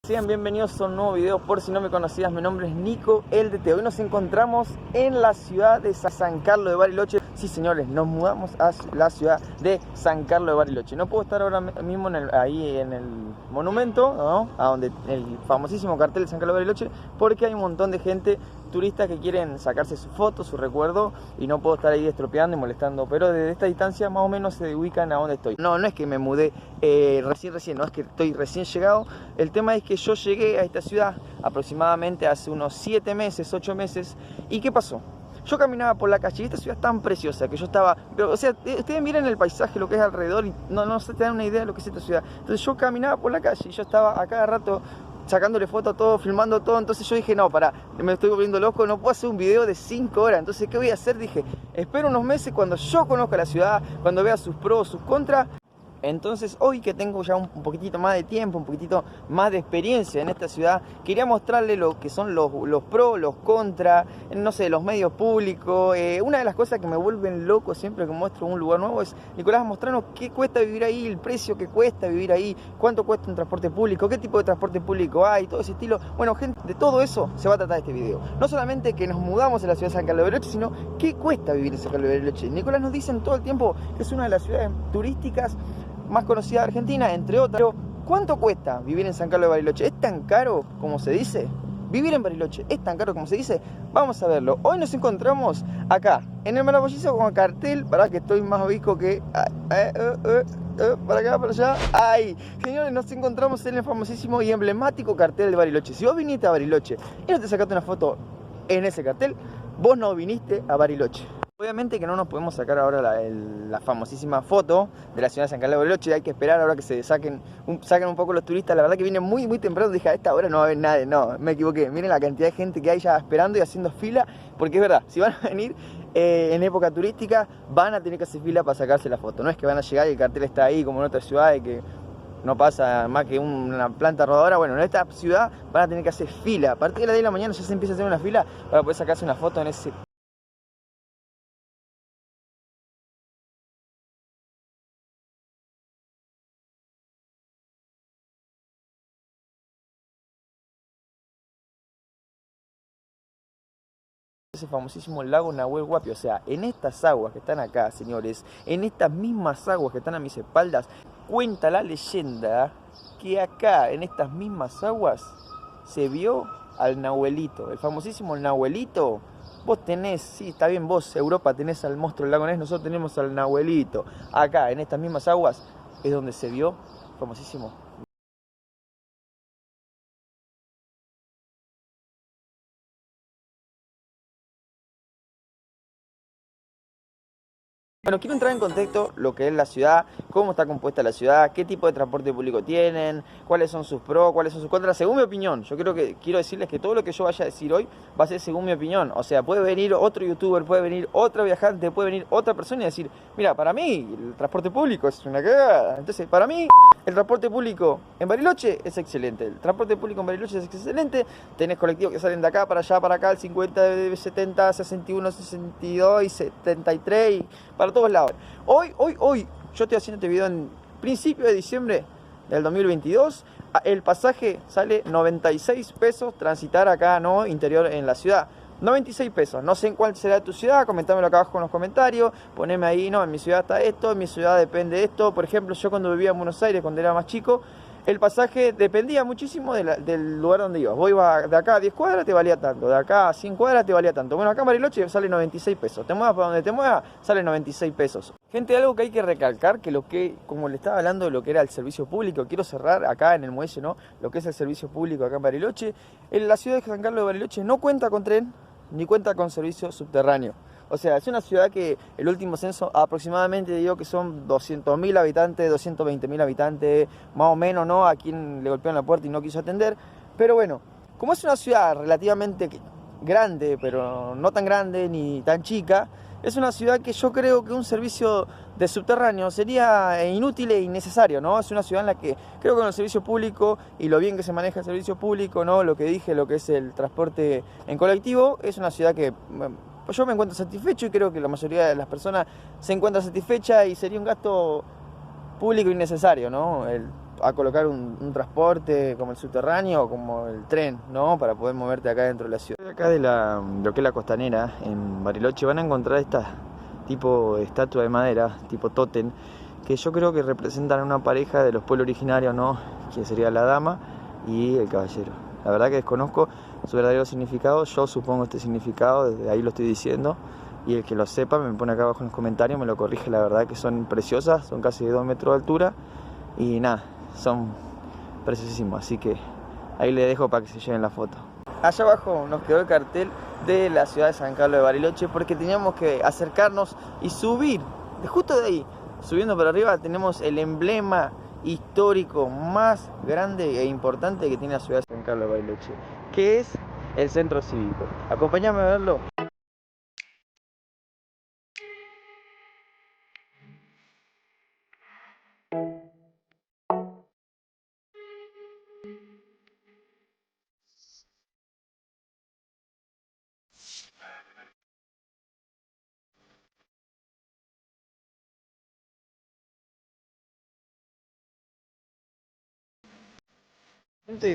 Sean bienvenidos a un nuevo video. Por si no me conocías, mi nombre es Nico LDT. Hoy nos encontramos en la ciudad de San Carlos de Bariloche. Sí, señores, nos mudamos a la ciudad de San Carlos de Bariloche. No puedo estar ahora mismo ahí en el monumento, ¿no? A donde el famosísimo cartel de San Carlos de Bariloche, porque hay un montón de gente, turistas que quieren sacarse su foto, su recuerdo, y no puedo estar ahí estropeando y molestando. Pero desde esta distancia más o menos se ubican a donde estoy. No es que me mudé recién, no es que estoy recién llegado. El tema es que yo llegué a esta ciudad aproximadamente hace unos 7 meses, 8 meses. ¿Y qué pasó? Yo caminaba por la calle y esta ciudad es tan preciosa que yo estaba... Pero, o sea, ustedes miren el paisaje, lo que es alrededor, y no se te dan una idea de lo que es esta ciudad. Entonces yo caminaba por la calle y yo estaba a cada rato sacándole fotos a todo, filmando todo. Entonces yo dije, no, pará, me estoy volviendo loco, no puedo hacer un video de 5 horas. Entonces, ¿qué voy a hacer? Dije, espero unos meses cuando yo conozca la ciudad, cuando vea sus pros, sus contras. Entonces hoy que tengo ya un poquitito más de tiempo, un poquitito más de experiencia en esta ciudad, quería mostrarle lo que son los pros, los contras, no sé, los medios públicos. Una de las cosas que me vuelven loco siempre que muestro un lugar nuevo es, Nicolás, mostrarnos qué cuesta vivir ahí, el precio que cuesta vivir ahí, cuánto cuesta un transporte público, qué tipo de transporte público hay, todo ese estilo. Bueno, gente, de todo eso se va a tratar este video. No solamente que nos mudamos a la ciudad de San Carlos de Bariloche, sino qué cuesta vivir en San Carlos de Bariloche. Nicolás nos dicen todo el tiempo que es una de las ciudades turísticas más conocida de Argentina, entre otras. Pero, ¿cuánto cuesta vivir en San Carlos de Bariloche? ¿Es tan caro como se dice? ¿Vivir en Bariloche es tan caro como se dice? Vamos a verlo. Hoy nos encontramos acá, en el Maravilloso, con el cartel, para que estoy más visco que... para acá, para allá. ¡Ay! Señores, nos encontramos en el famosísimo y emblemático cartel de Bariloche. Si vos viniste a Bariloche y no te sacaste una foto en ese cartel, vos no viniste a Bariloche. Obviamente que no nos podemos sacar ahora la famosísima foto de la ciudad de San Carlos de Bariloche. Hay que esperar ahora que se saquen un poco los turistas. La verdad que vienen muy temprano. Dije, a esta hora no va a haber nadie. No, me equivoqué. Miren la cantidad de gente que hay ya esperando y haciendo fila. Porque es verdad, si van a venir en época turística, van a tener que hacer fila para sacarse la foto. No es que van a llegar y el cartel está ahí como en otras ciudades que no pasa más que una planta rodadora. Bueno, en esta ciudad van a tener que hacer fila. A partir de las 10 de la mañana ya se empieza a hacer una fila para poder sacarse una foto en ese... ese famosísimo lago Nahuel Huapi. O sea, en estas aguas que están acá, señores, en estas mismas aguas que están a mis espaldas, cuenta la leyenda que acá, en estas mismas aguas, se vio al Nahuelito, el famosísimo Nahuelito. Vos tenés, sí, está bien, vos, Europa, tenés al monstruo del lago Ness, nosotros tenemos al Nahuelito. Acá, en estas mismas aguas, es donde se vio el famosísimo. Bueno, quiero entrar en contexto lo que es la ciudad, cómo está compuesta la ciudad, qué tipo de transporte público tienen, cuáles son sus pros, cuáles son sus contras, según mi opinión. Yo quiero decirles que todo lo que yo vaya a decir hoy va a ser según mi opinión. O sea, puede venir otro youtuber, puede venir otro viajante, puede venir otra persona y decir, mira, para mí el transporte público es una cagada. Entonces, para mí el transporte público en Bariloche es excelente. El transporte público en Bariloche es excelente. Tenés colectivos que salen de acá para allá, para acá, el 50, 70, 61, 62 y 73, y para todos lados. Hoy, yo estoy haciendo este video en principio de diciembre del 2022. El pasaje sale 96 pesos transitar acá, ¿no? Interior en la ciudad. 96 pesos. No sé en cuál será tu ciudad, comentámelo acá abajo en los comentarios. Poneme ahí, no, en mi ciudad está esto, en mi ciudad depende de esto. Por ejemplo, yo cuando vivía en Buenos Aires, cuando era más chico, el pasaje dependía muchísimo del lugar donde ibas. Vos ibas de acá a 10 cuadras, te valía tanto. De acá a 100 cuadras, te valía tanto. Bueno, acá en Bariloche sale 96 pesos. Te muevas para donde te muevas, sale 96 pesos. Gente, algo que hay que recalcar, como le estaba hablando de lo que era el servicio público, quiero cerrar acá en el muelle, ¿no? Lo que es el servicio público acá en Bariloche. En la ciudad de San Carlos de Bariloche no cuenta con tren, ni cuenta con servicio subterráneo. O sea, es una ciudad que el último censo aproximadamente digo que son 200.000 habitantes, 220.000 habitantes, más o menos, ¿no? A quien le golpearon la puerta y no quiso atender. Pero bueno, como es una ciudad relativamente grande, pero no tan grande ni tan chica, es una ciudad que yo creo que un servicio de subterráneo sería inútil e innecesario, ¿no? Es una ciudad en la que creo que con el servicio público y lo bien que se maneja el servicio público, ¿no? Lo que dije, lo que es el transporte en colectivo, es una ciudad que... yo me encuentro satisfecho y creo que la mayoría de las personas se encuentra satisfecha, y sería un gasto público innecesario, ¿no? a colocar un transporte como el subterráneo o como el tren, ¿no? Para poder moverte acá dentro de la ciudad. Acá de lo que es la costanera, en Bariloche, van a encontrar estas tipo estatua de madera, tipo tótem, que yo creo que representan a una pareja de los pueblos originarios, ¿no? Que sería la dama y el caballero. La verdad que desconozco su verdadero significado, yo supongo este significado, desde ahí lo estoy diciendo, y el que lo sepa me pone acá abajo en los comentarios, me lo corrige. La verdad que son preciosas, son casi de 2 metros de altura y nada, son preciosísimos, así que ahí le dejo para que se lleven la foto. Allá abajo nos quedó el cartel de la ciudad de San Carlos de Bariloche porque teníamos que acercarnos y subir, justo de ahí, subiendo para arriba tenemos el emblema histórico más grande e importante que tiene la ciudad de San Carlos de Bariloche, que es el centro cívico. Acompáñame a verlo.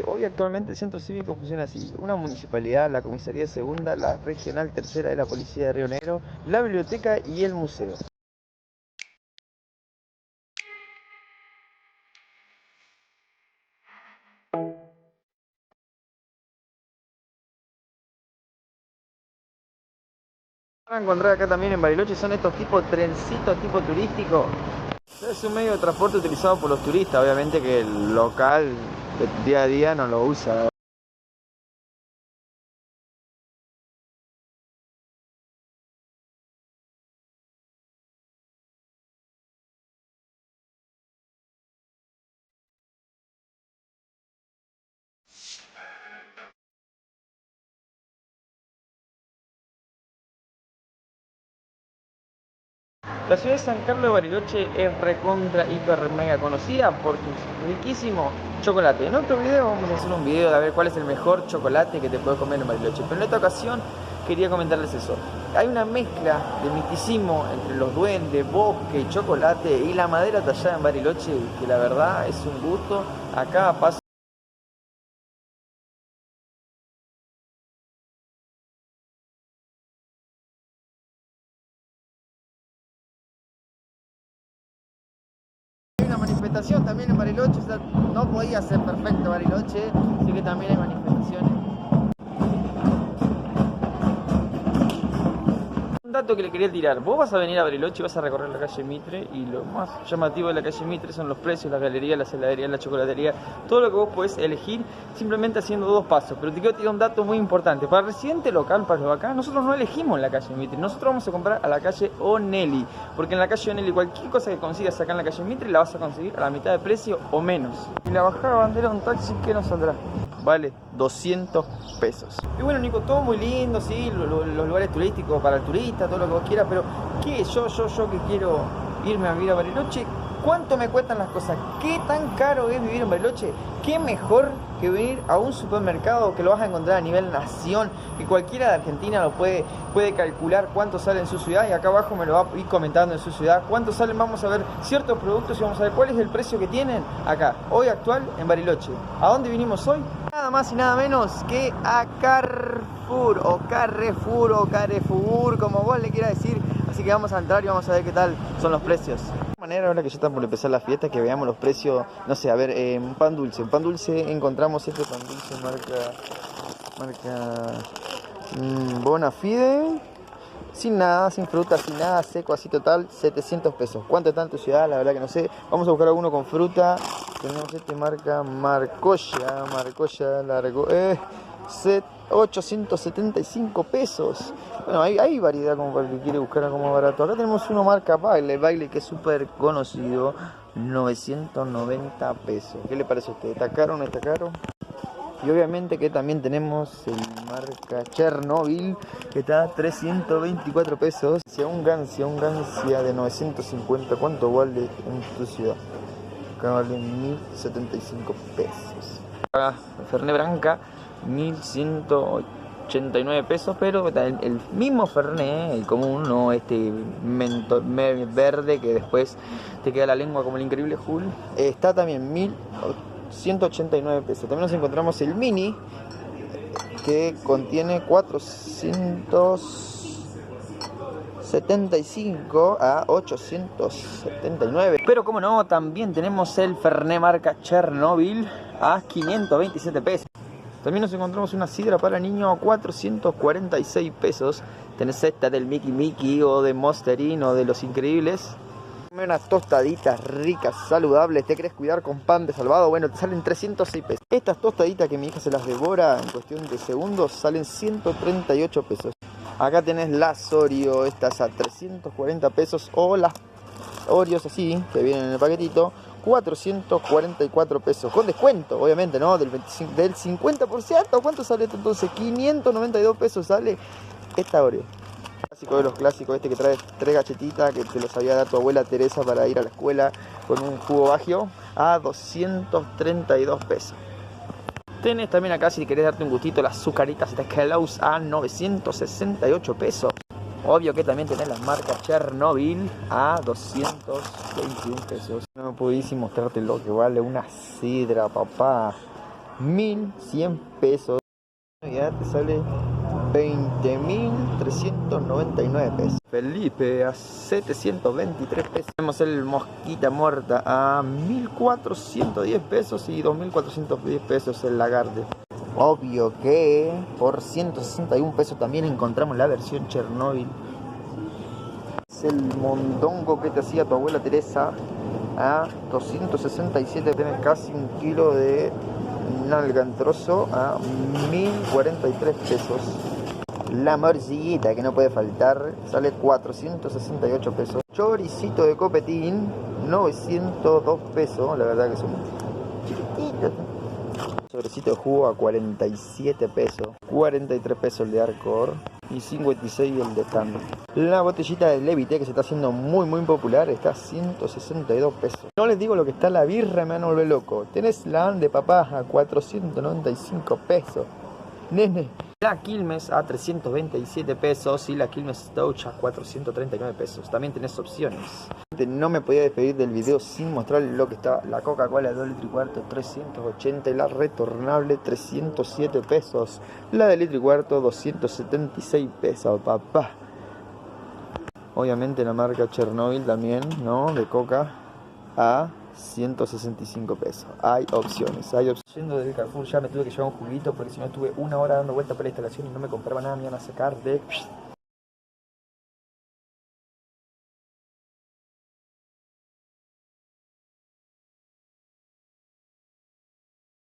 Hoy actualmente el centro cívico funciona así: una municipalidad, la comisaría segunda, la regional tercera de la policía de Río Negro, la biblioteca y el museo. Van a encontrar acá también en Bariloche son estos tipos trencitos tipo turístico. Es un medio de transporte utilizado por los turistas, obviamente que el local de día a día no lo usa. La ciudad de San Carlos de Bariloche es recontra, hiper, mega conocida por su riquísimo chocolate. En otro video vamos a hacer un video de a ver cuál es el mejor chocolate que te puedes comer en Bariloche. Pero en esta ocasión quería comentarles eso. Hay una mezcla de misticismo entre los duendes, bosque, chocolate y la madera tallada en Bariloche, que la verdad es un gusto. Acá pasa. Hay una manifestación también en Bariloche, o sea, no podía ser perfecto Bariloche, así que también hay manifestaciones. Un dato que le quería tirar: vos vas a venir a Bariloche y vas a recorrer la calle Mitre, y lo más llamativo de la calle Mitre son los precios, las galerías, las heladerías, la chocolatería, todo lo que vos podés elegir simplemente haciendo 2 pasos. Pero te quiero tirar un dato muy importante: para el residente local, para los de acá, nosotros no elegimos la calle Mitre, nosotros vamos a comprar a la calle Onelli, porque en la calle Onelli cualquier cosa que consigas acá en la calle Mitre la vas a conseguir a la mitad de precio o menos. Y la bajada de bandera de un taxi, ¿qué nos saldrá? Vale 200 pesos. Y bueno, Nico, todo muy lindo, sí, los lugares turísticos para el turista, todo lo que vos quieras, pero ¿qué? Yo que quiero irme a vivir a Bariloche, ¿cuánto me cuestan las cosas? ¿Qué tan caro es vivir en Bariloche? ¿Qué mejor que venir a un supermercado que lo vas a encontrar a nivel nación, que cualquiera de Argentina lo puede calcular cuánto sale en su ciudad, y acá abajo me lo va a ir comentando en su ciudad cuánto salen? Vamos a ver ciertos productos y vamos a ver cuál es el precio que tienen acá, hoy actual en Bariloche. ¿A dónde vinimos hoy? Nada más y nada menos que a Carrefour o Carrefour, como vos le quieras decir. Así que vamos a entrar y vamos a ver qué tal son los precios. De manera, ahora que ya está por empezar la fiesta, que veamos los precios. No sé, a ver, un pan dulce. En pan dulce encontramos este pan dulce marca Bonafide. Sin nada, sin fruta, sin nada, seco, así total, 700 pesos. ¿Cuánto está en tu ciudad? La verdad que no sé. Vamos a buscar alguno con fruta. Tenemos este marca Marcoya largo. 875 pesos. Bueno, hay variedad como para el que quiere buscar algo más barato. Acá tenemos uno marca Baile que es súper conocido, 990 pesos. ¿Qué le parece a usted? ¿Está caro o no está caro? Y obviamente que también tenemos el marca Chernobyl, que está a 324 pesos. Si a un Gancia de 950, ¿cuánto vale en tu ciudad? Acá vale 1075 pesos. Acá, Fernet Branca, 1180 189 pesos, pero el mismo Fernet, el común, no este verde que después te queda la lengua como el Increíble Hulk, está también 1.189 pesos. También nos encontramos el Mini, que contiene 475 a 879. Pero como no, también tenemos el Fernet marca Chernobyl a 527 pesos. También nos encontramos una sidra para niño a 446 pesos. Tenés esta del Mickey o de Monster Inc o de Los Increíbles. Unas tostaditas ricas, saludables. ¿Te querés cuidar con pan de salvado? Bueno, te salen 306 pesos. Estas tostaditas que mi hija se las devora en cuestión de segundos salen 138 pesos. Acá tenés las Oreo, estas a 340 pesos. O las Oreos así, que vienen en el paquetito, 444 pesos. Con descuento, obviamente, ¿no? Del 50%. ¿Cuánto sale esto entonces? 592 pesos sale esta Oreo. Clásico de los clásicos, este que trae 3 galletitas que te los había dado tu abuela Teresa para ir a la escuela con un jugo bagio a 232 pesos. Tenés también acá, si querés darte un gustito, las azucaritas Kellogg's a 968 pesos. Obvio que también tenés las marcas Chernobyl a 221 pesos. No pudiste mostrarte lo que vale una sidra, papá. 1.100 pesos. Ya te sale 20.399 pesos. Felipe a 723 pesos. Tenemos el Mosquita Muerta a 1.410 pesos y 2.410 pesos el Lagarde. Obvio que por 161 pesos también encontramos la versión Chernobyl. Es el mondongo que te hacía tu abuela Teresa a 267. Tienes casi un kilo de nalga en trozo a 1.043 pesos. La morcillita que no puede faltar sale 468 pesos. Choricito de copetín 902 pesos. La verdad que son chiquititos. Sobrecito de jugo a 47 pesos. 43 pesos el de Arcor y 56 el de Tan. La botellita de Levite, que se está haciendo muy popular, está a 162 pesos. No les digo lo que está la birra, me van a volver loco. Tenés la AN de papá a 495 pesos. Nene. La Quilmes a 327 pesos y la Quilmes Stouch a 439 pesos. También tenés opciones. No me podía despedir del video sin mostrarles lo que está la Coca-Cola de 2 litros y cuarto 380 y la retornable 307 pesos. La de litro y cuarto 276 pesos, papá. Obviamente la marca Chernobyl también, ¿no? De Coca a 165 pesos. Hay opciones, Yendo del Carrefour ya me tuve que llevar un juguito porque si no estuve una hora dando vueltas por la instalación y no me compraba nada, me iban a sacar de...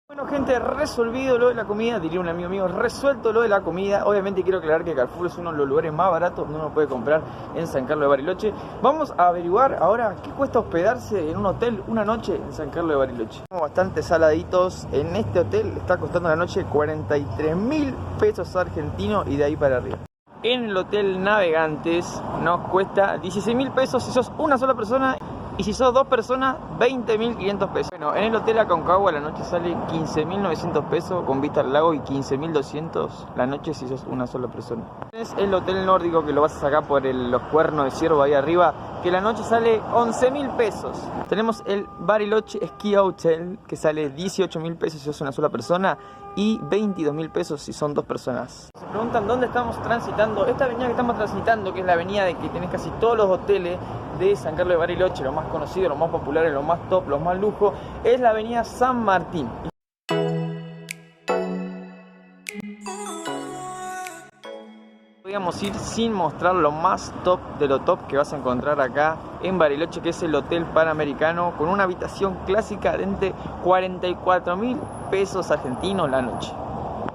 Bueno, gente, resolvido lo de la comida, diría un amigo mío, resuelto lo de la comida. Obviamente quiero aclarar que Carrefour es uno de los lugares más baratos donde uno puede comprar en San Carlos de Bariloche. Vamos a averiguar ahora qué cuesta hospedarse en un hotel una noche en San Carlos de Bariloche. Bastante saladitos. En este hotel está costando la noche 43.000 pesos argentinos y de ahí para arriba. En el Hotel Navegantes nos cuesta 16.000 pesos si sos una sola persona. Y si sos 2 personas, 20.500 pesos. Bueno, en el Hotel Aconcagua la noche sale 15.900 pesos con vista al lago y 15.200 la noche si sos una sola persona. Es el Hotel Nórdico que lo vas a sacar por los cuernos de ciervo ahí arriba, que la noche sale 11.000 pesos. Tenemos el Bariloche Ski Hotel que sale 18.000 pesos si sos una sola persona y 22.000 pesos si son 2 personas. Se preguntan dónde estamos transitando. Esta avenida que estamos transitando, que es la avenida de que tenés casi todos los hoteles de San Carlos de Bariloche, los más conocidos, los más populares, los más top, los más lujo, es la avenida San Martín. Podríamos ir sin mostrar lo más top de lo top que vas a encontrar acá en Bariloche, que es el Hotel Panamericano, con una habitación clásica de 44.000 pesos argentinos la noche.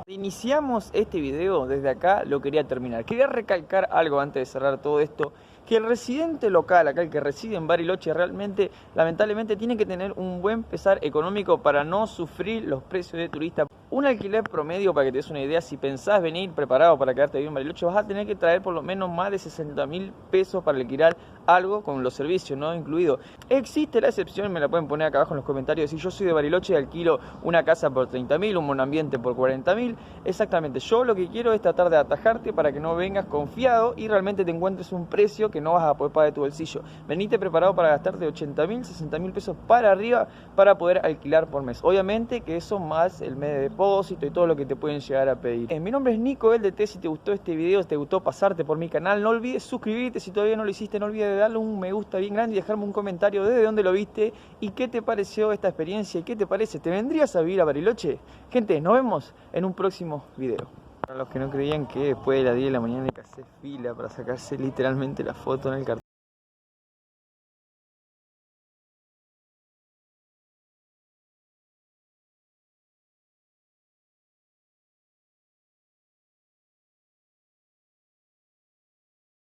Iniciamos este video desde acá, lo quería terminar. Quería recalcar algo antes de cerrar todo esto, que el residente local, acá el que reside en Bariloche, realmente, lamentablemente, tiene que tener un buen pesar económico para no sufrir los precios de turista. Un alquiler promedio, para que te des una idea, si pensás venir preparado para quedarte a vivir en Bariloche, vas a tener que traer por lo menos más de 60.000 pesos para alquilar algo con los servicios, ¿no? Incluido. Existe la excepción, me la pueden poner acá abajo en los comentarios. Si yo soy de Bariloche y alquilo una casa por 30.000, un monoambiente por 40.000, exactamente. Yo lo que quiero es tratar de atajarte para que no vengas confiado y realmente te encuentres un precio que no vas a poder pagar de tu bolsillo. Venite preparado para gastarte 80.000, 60.000 pesos para arriba para poder alquilar por mes. Obviamente que eso más el mes de depósito y todo lo que te pueden llegar a pedir. Mi nombre es Nico LDT. Si te gustó este video, si te gustó pasarte por mi canal, no olvides suscribirte. Si todavía no lo hiciste, no olvides de darle un me gusta bien grande y dejarme un comentario desde dónde lo viste y qué te pareció esta experiencia y qué te parece. ¿Te vendrías a vivir a Bariloche? Gente, nos vemos en un próximo video. Para los que no creían que después de las 10 de la mañana hay que hacer fila para sacarse literalmente la foto en el cartel.